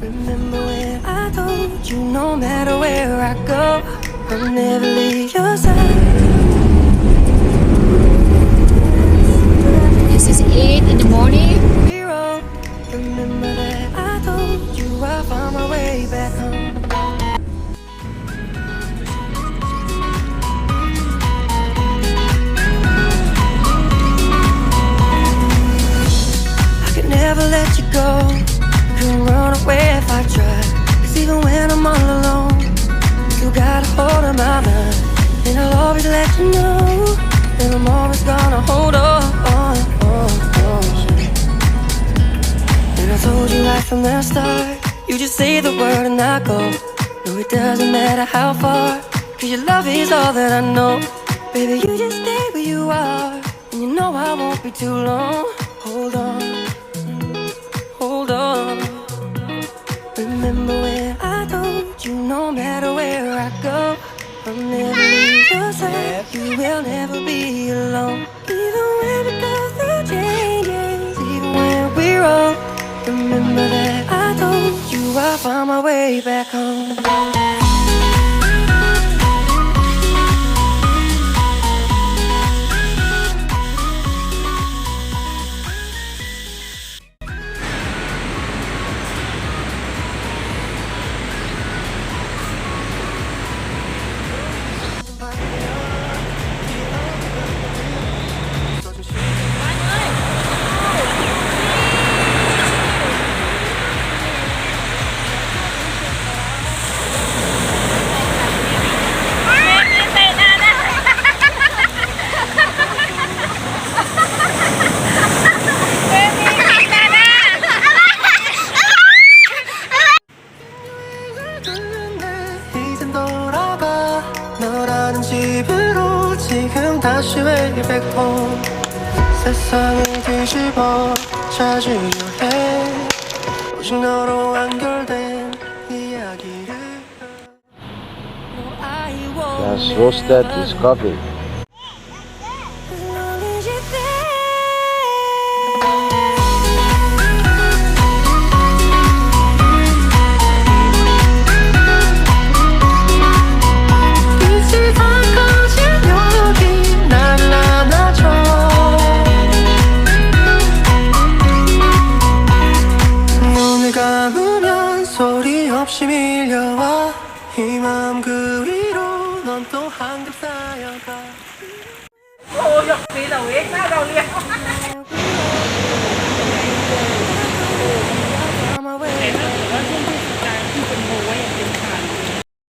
Remember when I told you no matter where I go, I'll never leave your side. This is 8 in the morning. We rode. Remember that I told you I found my way back home. I could never let you go. Couldn't run away if I tried. 'Cause even when I'm all alone, you got a hold of my mind. And I'll always let you know that I'm always gonna hold on. And I told you right from the start, you just say the word and I go. No, it doesn't matter how far, 'cause your love is all that I know. Baby, you just stay where you are, and you know I won't be too long. Hold on, hold on. Remember when I told you no matter where I go, I'll never leave your side. You will never be alone. Even when we go through changes, even when we're old. Remember that I told you I found my way back home. 이젠 돌아가 너라는 집으로 지금 다시 way back home. 세상을 뒤집어 찾으려 해 오직 너로 완결된 이야기를. Yes, roasted is coffee. 소리 없이 밀려와 이 마음 그 위로 넌 또 한겹 쌓여가. Ôi, đi đầu yết, sao đầu liền.